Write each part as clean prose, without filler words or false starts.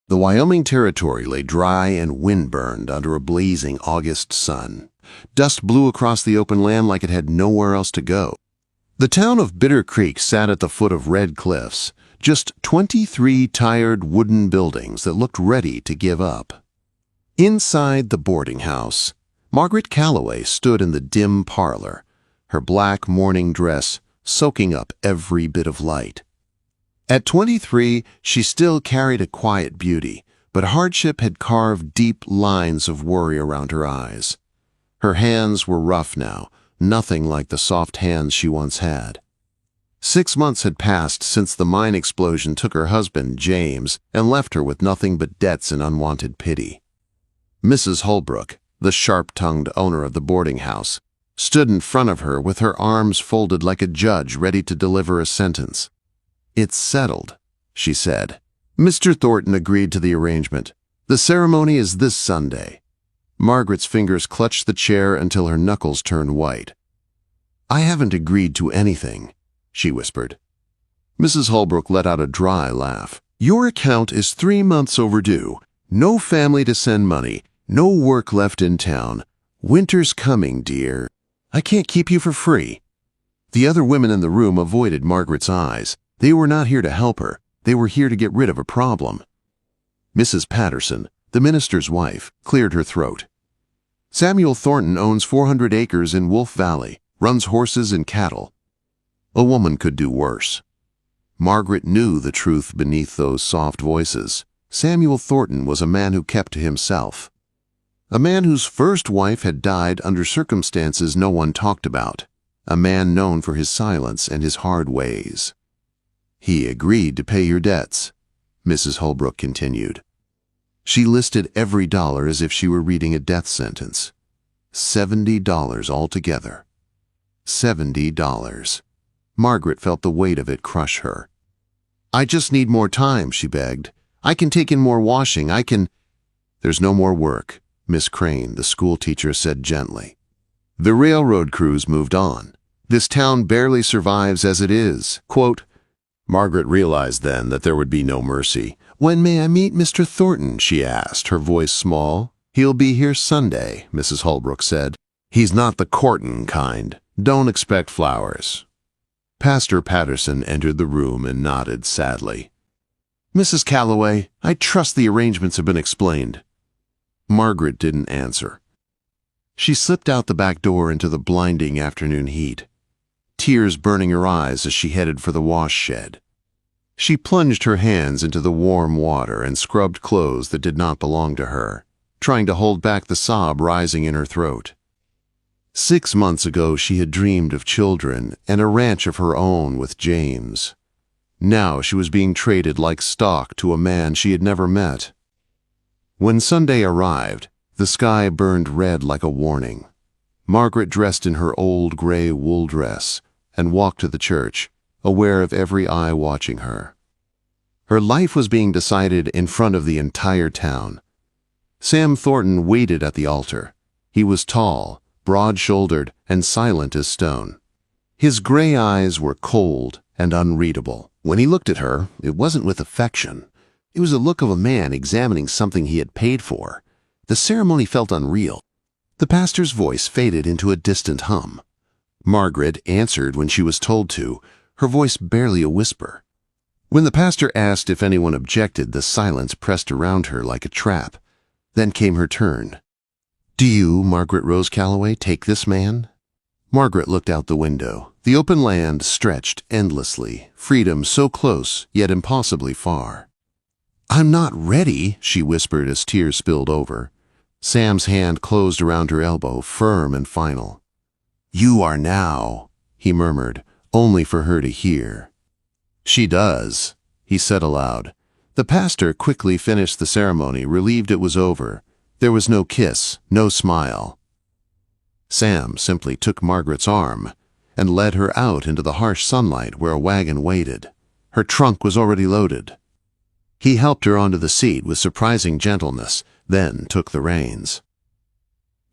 The Wyoming Territory lay dry and wind-burned under a blazing August sun. Dust blew across the open land like it had nowhere else to go. The town of Bitter Creek sat at the foot of red cliffs, just 23 tired wooden buildings that looked ready to give up. Inside the boarding house, Margaret Callaway stood in the dim parlor, her black morning dress soaking up every bit of light. At 23, she still carried a quiet beauty, but hardship had carved deep lines of worry around her eyes. Her hands were rough now, nothing like the soft hands she once had. 6 months had passed since the mine explosion took her husband, James, and left her with nothing but debts and unwanted pity. Mrs. Holbrook, the sharp-tongued owner of the boarding house, stood in front of her with her arms folded like a judge ready to deliver a sentence. "It's settled," she said. Mr. Thornton agreed to the arrangement. "The ceremony is this Sunday." Margaret's fingers clutched the chair until her knuckles turned white. "I haven't agreed to anything," she whispered. Mrs. Holbrook let out a dry laugh. "Your account is 3 months overdue. No family to send money. No work left in town. Winter's coming, dear. I can't keep you for free." The other women in the room avoided Margaret's eyes. They were not here to help her. They were here to get rid of a problem. Mrs. Patterson, the minister's wife, cleared her throat. "Samuel Thornton owns 400 acres in Wolf Valley, runs horses and cattle. A woman could do worse." Margaret knew the truth beneath those soft voices. Samuel Thornton was a man who kept to himself. A man whose first wife had died under circumstances no one talked about. A man known for his silence and his hard ways. "He agreed to pay your debts," Mrs. Holbrook continued. She listed every dollar as if she were reading a death sentence. $70 altogether. $70. Margaret felt the weight of it crush her. "I just need more time," she begged. "I can take in more washing. I can—" "There's no more work," Miss Crane, the schoolteacher, said gently. "The railroad crews moved on. This town barely survives as it is." Quote, Margaret realized then that there would be no mercy. "When may I meet Mr. Thornton?" she asked, her voice small. "He'll be here Sunday," Mrs. Holbrook said. "He's not the courtin' kind. Don't expect flowers." Pastor Patterson entered the room and nodded sadly. "Mrs. Callaway, I trust the arrangements have been explained." Margaret didn't answer. She slipped out the back door into the blinding afternoon heat, tears burning her eyes as she headed for the wash shed. She plunged her hands into the warm water and scrubbed clothes that did not belong to her, trying to hold back the sob rising in her throat. 6 months ago she had dreamed of children and a ranch of her own with James. Now she was being traded like stock to a man she had never met. When Sunday arrived, the sky burned red like a warning. Margaret dressed in her old gray wool dress and walked to the church, aware of every eye watching her. Her life was being decided in front of the entire town. Sam Thornton waited at the altar. He was tall, broad-shouldered, and silent as stone. His gray eyes were cold and unreadable. When he looked at her, it wasn't with affection. It was the look of a man examining something he had paid for. The ceremony felt unreal. The pastor's voice faded into a distant hum. Margaret answered when she was told to, her voice barely a whisper. When the pastor asked if anyone objected, the silence pressed around her like a trap. Then came her turn. "Do you, Margaret Rose Callaway, take this man?" Margaret looked out the window. The open land stretched endlessly, freedom so close, yet impossibly far. "I'm not ready," she whispered as tears spilled over. Sam's hand closed around her elbow, firm and final. "You are now," he murmured, only for her to hear. "She does," he said aloud. The pastor quickly finished the ceremony, relieved it was over. There was no kiss, no smile. Sam simply took Margaret's arm and led her out into the harsh sunlight where a wagon waited. Her trunk was already loaded. He helped her onto the seat with surprising gentleness, then took the reins.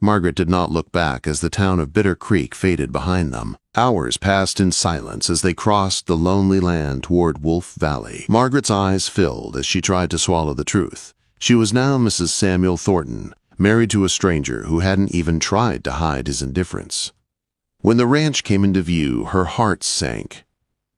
Margaret did not look back as the town of Bitter Creek faded behind them. Hours passed in silence as they crossed the lonely land toward Wolf Valley. Margaret's eyes filled as she tried to swallow the truth. She was now Mrs. Samuel Thornton, married to a stranger who hadn't even tried to hide his indifference. When the ranch came into view, her heart sank.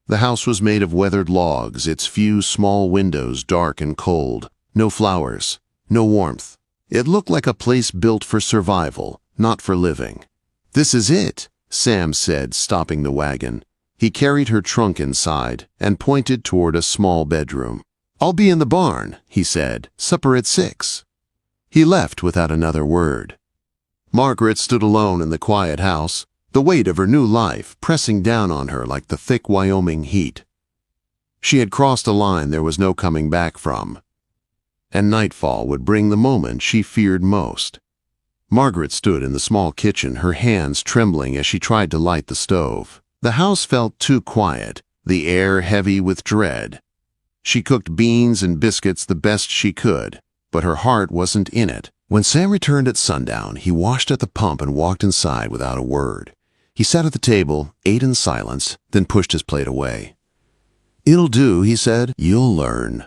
The house was made of weathered logs, its few small windows dark and cold. No flowers, no warmth. It looked like a place built for survival, not for living. "This is it," Sam said, stopping the wagon. He carried her trunk inside and pointed toward a small bedroom. "I'll be in the barn," he said. "Supper at 6. He left without another word. Margaret stood alone in the quiet house, the weight of her new life pressing down on her like the thick Wyoming heat. She had crossed a line there was no coming back from, and nightfall would bring the moment she feared most. Margaret stood in the small kitchen, her hands trembling as she tried to light the stove. The house felt too quiet, the air heavy with dread. She cooked beans and biscuits the best she could, but her heart wasn't in it. When Sam returned at sundown, he washed at the pump and walked inside without a word. He sat at the table, ate in silence, then pushed his plate away. "It'll do," he said. "You'll learn."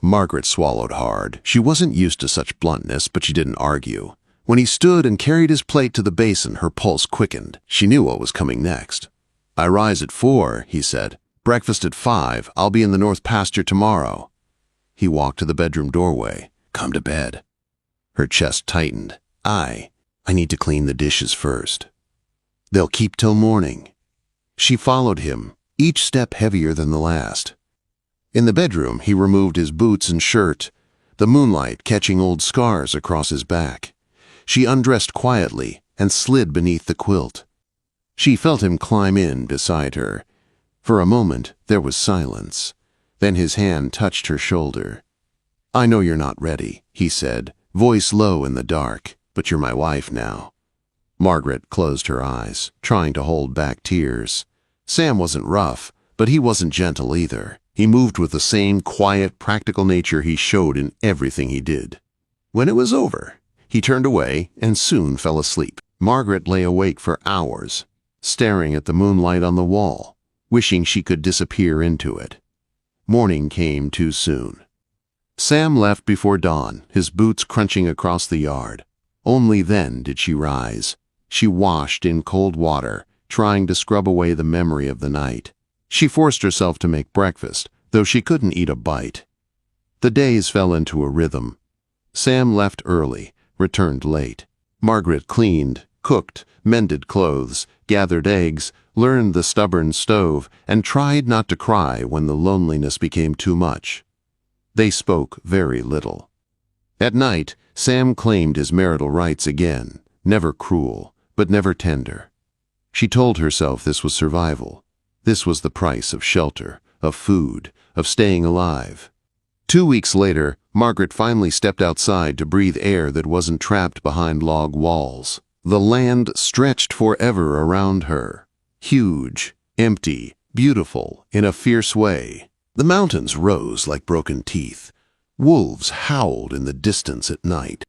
Margaret swallowed hard. She wasn't used to such bluntness, but she didn't argue. When he stood and carried his plate to the basin, her pulse quickened. She knew what was coming next. "I rise at 4, he said. "Breakfast at 5. I'll be in the north pasture tomorrow." He walked to the bedroom doorway. "Come to bed." Her chest tightened. I need to clean the dishes first." "They'll keep till morning." She followed him, each step heavier than the last. In the bedroom, he removed his boots and shirt, the moonlight catching old scars across his back. She undressed quietly and slid beneath the quilt. She felt him climb in beside her. For a moment, there was silence. Then his hand touched her shoulder. "I know you're not ready," he said, voice low in the dark, "but you're my wife now." Margaret closed her eyes, trying to hold back tears. Sam wasn't rough, but he wasn't gentle either. He moved with the same quiet, practical nature he showed in everything he did. When it was over, he turned away and soon fell asleep. Margaret lay awake for hours, staring at the moonlight on the wall, wishing she could disappear into it. Morning came too soon. Sam left before dawn, his boots crunching across the yard. Only then did she rise. She washed in cold water, trying to scrub away the memory of the night. She forced herself to make breakfast, though she couldn't eat a bite. The days fell into a rhythm. Sam left early, returned late. Margaret cleaned, cooked, mended clothes, gathered eggs, learned the stubborn stove, and tried not to cry when the loneliness became too much. They spoke very little. At night, Sam claimed his marital rights again, never cruel, but never tender. She told herself this was survival. This was the price of shelter, of food, of staying alive. 2 weeks later, Margaret finally stepped outside to breathe air that wasn't trapped behind log walls. The land stretched forever around her, huge, empty, beautiful, in a fierce way. The mountains rose like broken teeth. Wolves howled in the distance at night.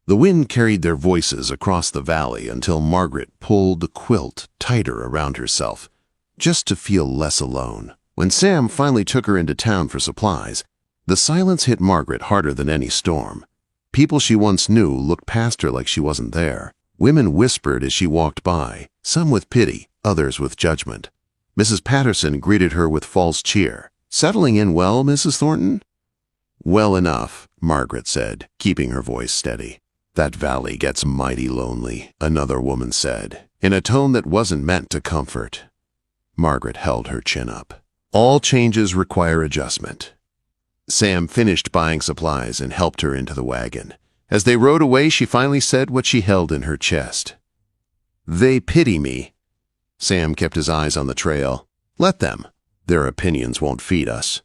The wind carried their voices across the valley until Margaret pulled the quilt tighter around herself, just to feel less alone. When Sam finally took her into town for supplies, the silence hit Margaret harder than any storm. People she once knew looked past her like she wasn't there. Women whispered as she walked by, some with pity, others with judgment. Mrs. Patterson greeted her with false cheer. "Settling in well, Mrs. Thornton?" "Well enough," Margaret said, keeping her voice steady. "That valley gets mighty lonely," another woman said, in a tone that wasn't meant to comfort. Margaret held her chin up. "All changes require adjustment." Sam finished buying supplies and helped her into the wagon. As they rode away, she finally said what she held in her chest. "They pity me." Sam kept his eyes on the trail. "Let them. Their opinions won't feed us."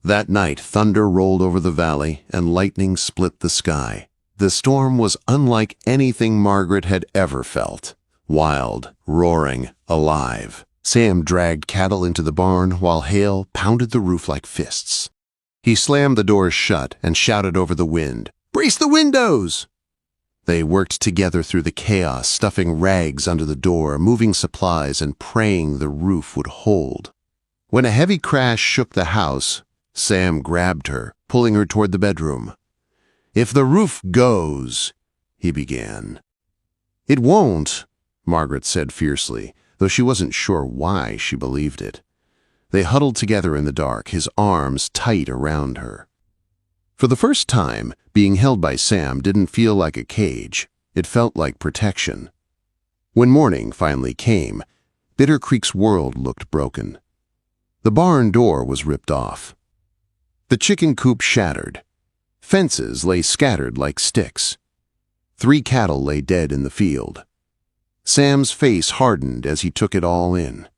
That night, thunder rolled over the valley and lightning split the sky. The storm was unlike anything Margaret had ever felt. Wild, roaring, alive. Sam dragged cattle into the barn while hail pounded the roof like fists. He slammed the doors shut and shouted over the wind, "Brace the windows!" They worked together through the chaos, stuffing rags under the door, moving supplies, and praying the roof would hold. When a heavy crash shook the house, Sam grabbed her, pulling her toward the bedroom. "If the roof goes," he began. "It won't," Margaret said fiercely, though she wasn't sure why she believed it. They huddled together in the dark, his arms tight around her. For the first time, being held by Sam didn't feel like a cage. It felt like protection. When morning finally came, Bitter Creek's world looked broken. The barn door was ripped off. The chicken coop shattered. Fences lay scattered like sticks. 3 cattle lay dead in the field. Sam's face hardened as he took it all in.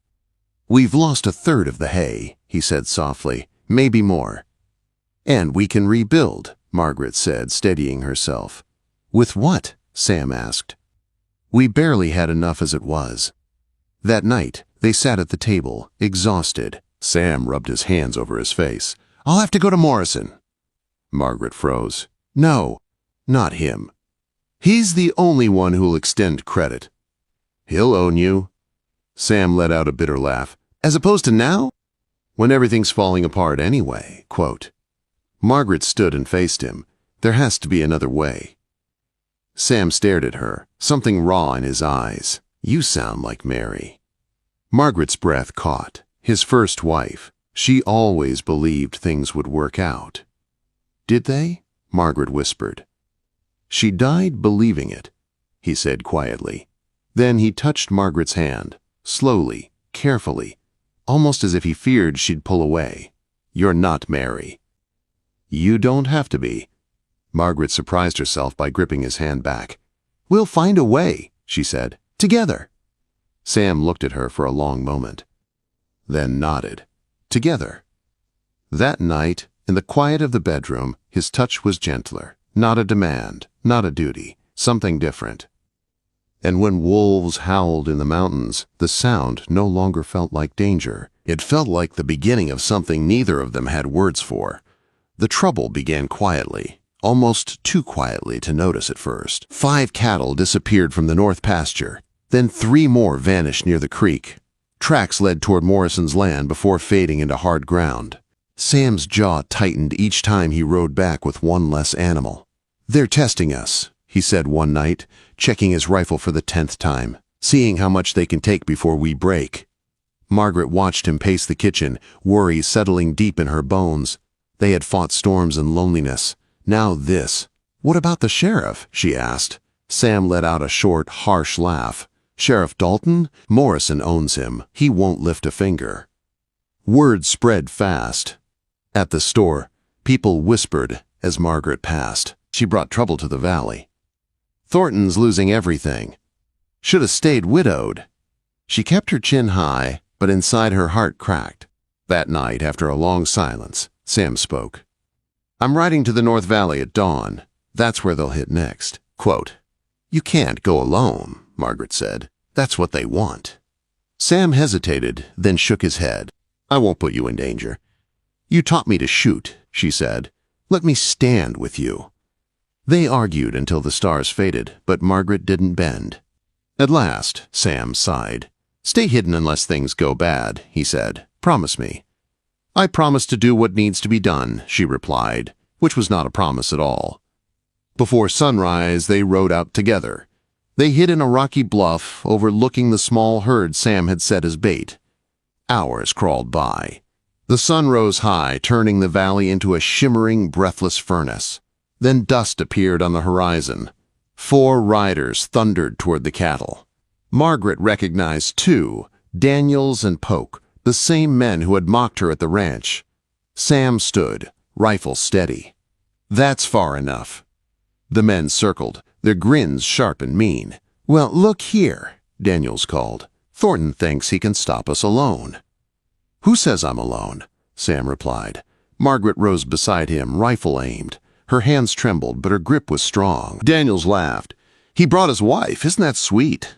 "We've lost 1/3 of the hay," he said softly, "maybe more." "And we can rebuild," Margaret said, steadying herself. "With what?" Sam asked. "We barely had enough as it was." That night, they sat at the table, exhausted. Sam rubbed his hands over his face. "I'll have to go to Morrison." Margaret froze. "No, not him. He's the only one who'll extend credit." "He'll own you." Sam let out a bitter laugh. "As opposed to now? When everything's falling apart anyway, quote." Margaret stood and faced him. "There has to be another way." Sam stared at her, something raw in his eyes. "You sound like Mary." Margaret's breath caught. His first wife. She always believed things would work out. "Did they?" Margaret whispered. "She died believing it," he said quietly. Then he touched Margaret's hand, slowly, carefully, almost as if he feared she'd pull away. "You're not Mary." "You don't have to be." Margaret surprised herself by gripping his hand back. "We'll find a way," she said. "Together." Sam looked at her for a long moment, then nodded. Together. That night, in the quiet of the bedroom, his touch was gentler. Not a demand, not a duty, something different. And when wolves howled in the mountains, the sound no longer felt like danger. It felt like the beginning of something neither of them had words for. The trouble began quietly, almost too quietly to notice at first. 5 cattle disappeared from the north pasture. Then 3 more vanished near the creek. Tracks led toward Morrison's land before fading into hard ground. Sam's jaw tightened each time he rode back with one less animal. "They're testing us," he said one night, checking his rifle for the 10th time, "seeing how much they can take before we break." Margaret watched him pace the kitchen, worry settling deep in her bones. They had fought storms and loneliness. Now this. "What about the sheriff?" she asked. Sam let out a short, harsh laugh. "Sheriff Dalton? Morrison owns him. He won't lift a finger." Word spread fast. At the store, people whispered as Margaret passed. She brought trouble to the valley. "Thornton's losing everything. Should have stayed widowed." She kept her chin high, but inside her heart cracked. That night, after a long silence, Sam spoke. "I'm riding to the North Valley at dawn. That's where they'll hit next." Quote, "You can't go alone," Margaret said. "That's what they want." Sam hesitated, then shook his head. "I won't put you in danger." "You taught me to shoot," she said. "Let me stand with you." They argued until the stars faded, but Margaret didn't bend. At last, Sam sighed. "Stay hidden unless things go bad," he said. "Promise me." "I promise to do what needs to be done," she replied, which was not a promise at all. Before sunrise, they rode out together. They hid in a rocky bluff overlooking the small herd Sam had set as bait. Hours crawled by. The sun rose high, turning the valley into a shimmering, breathless furnace. Then dust appeared on the horizon. 4 riders thundered toward the cattle. Margaret recognized 2, Daniels and Polk, the same men who had mocked her at the ranch. Sam stood, rifle steady. "That's far enough." The men circled, their grins sharp and mean. "Well, look here," Daniels called. "Thornton thinks he can stop us alone." "Who says I'm alone?" Sam replied. Margaret rose beside him, rifle aimed. Her hands trembled, but her grip was strong. Daniels laughed. "He brought his wife. Isn't that sweet?"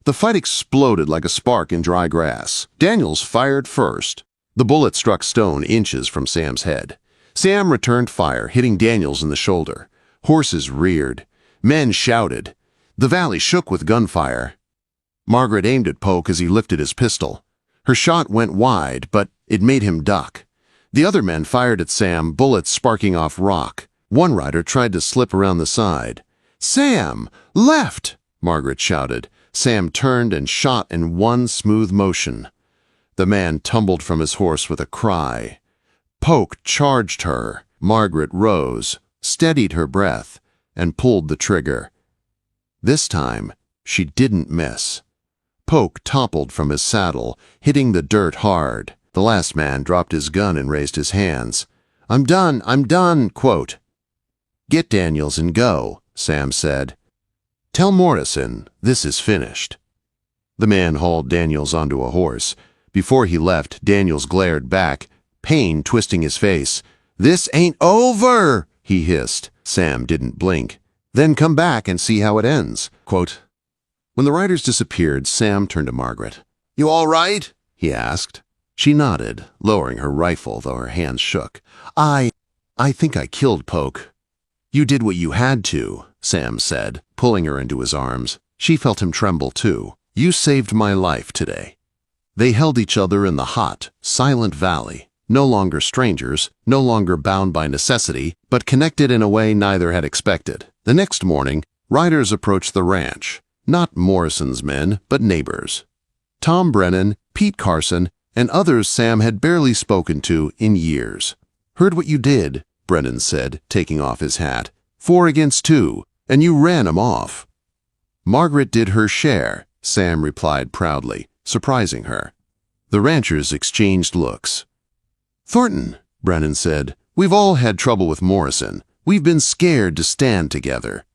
The fight exploded like a spark in dry grass. Daniels fired first. The bullet struck stone inches from Sam's head. Sam returned fire, hitting Daniels in the shoulder. Horses reared. Men shouted. The valley shook with gunfire. Margaret aimed at Polk as he lifted his pistol. Her shot went wide, but it made him duck. The other men fired at Sam, bullets sparking off rock. One rider tried to slip around the side. "Sam! Left!" Margaret shouted. Sam turned and shot in one smooth motion. The man tumbled from his horse with a cry. Polk charged her. Margaret rose, steadied her breath, and pulled the trigger. This time, she didn't miss. Polk toppled from his saddle, hitting the dirt hard. The last man dropped his gun and raised his hands. I'm done, quote. Get Daniels and go, Sam said. Tell Morrison this is finished. The man hauled Daniels onto a horse. Before he left, Daniels glared back, pain twisting his face. This ain't over, he hissed. Sam didn't blink. Then come back and see how it ends, quote. When the riders disappeared, Sam turned to Margaret. You all right? He asked. She nodded, lowering her rifle, though her hands shook. I think I killed Polk. You did what you had to, Sam said, pulling her into his arms. She felt him tremble, too. You saved my life today. They held each other in the hot, silent valley, no longer strangers, no longer bound by necessity, but connected in a way neither had expected. The next morning, riders approached the ranch, not Morrison's men, but neighbors. Tom Brennan, Pete Carson, and others Sam had barely spoken to in years. Heard what you did, Brennan said, taking off his hat. 4 against 2, and you ran 'em off. Margaret did her share, Sam replied proudly, surprising her. The ranchers exchanged looks. Thornton, Brennan said, we've all had trouble with Morrison. We've been scared to stand together.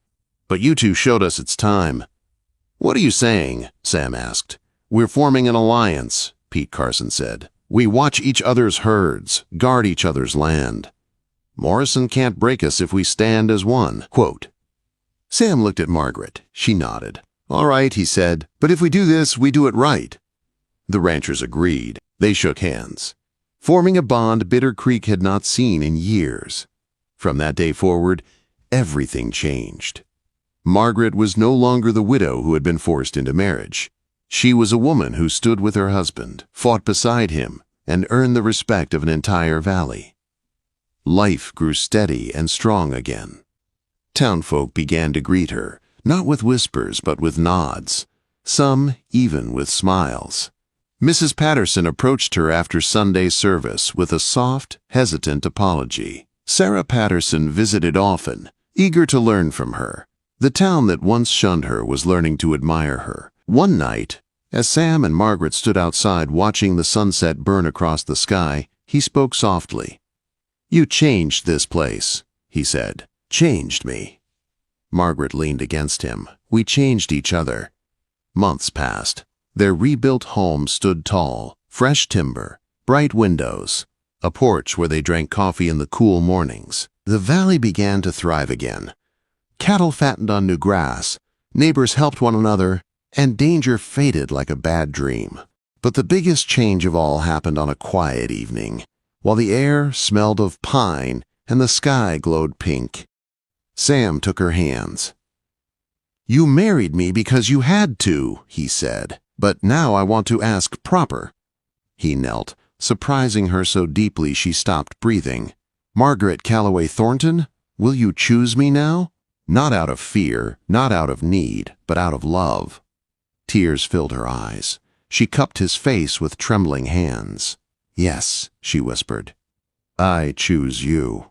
But you two showed us it's time. What are you saying? Sam asked. We're forming an alliance, Pete Carson said. We watch each other's herds, guard each other's land. Morrison can't break us if we stand as one, quote. Sam looked at Margaret. She nodded. All right, he said, but if we do this, we do it right. The ranchers agreed. They shook hands. Forming a bond Bitter Creek had not seen in years. From that day forward, everything changed. Margaret was no longer the widow who had been forced into marriage. She was a woman who stood with her husband, fought beside him, and earned the respect of an entire valley. Life grew steady and strong again. Townfolk began to greet her, not with whispers but with nods, some even with smiles. Mrs. Patterson approached her after Sunday service with a soft, hesitant apology. Sarah Patterson visited often, eager to learn from her. The town that once shunned her was learning to admire her. One night, as Sam and Margaret stood outside watching the sunset burn across the sky, he spoke softly. You changed this place, he said. Changed me. Margaret leaned against him. We changed each other. Months passed. Their rebuilt home stood tall, fresh timber, bright windows, a porch where they drank coffee in the cool mornings. The valley began to thrive again. Cattle fattened on new grass, neighbors helped one another, and danger faded like a bad dream. But the biggest change of all happened on a quiet evening, while the air smelled of pine and the sky glowed pink. Sam took her hands. You married me because you had to, he said, but now I want to ask proper. He knelt, surprising her so deeply she stopped breathing. Margaret Callaway Thornton, will you choose me now? Not out of fear, not out of need, but out of love. Tears filled her eyes. She cupped his face with trembling hands. Yes, she whispered. I choose you.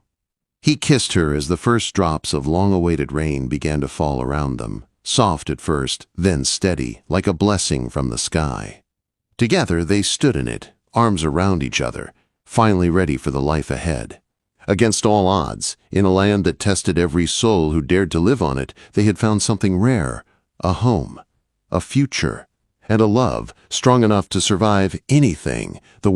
He kissed her as the first drops of long-awaited rain began to fall around them, soft at first, then steady, like a blessing from the sky. Together they stood in it, arms around each other, finally ready for the life ahead. Against all odds, in a land that tested every soul who dared to live on it, they had found something rare, a home, a future, and a love strong enough to survive anything. The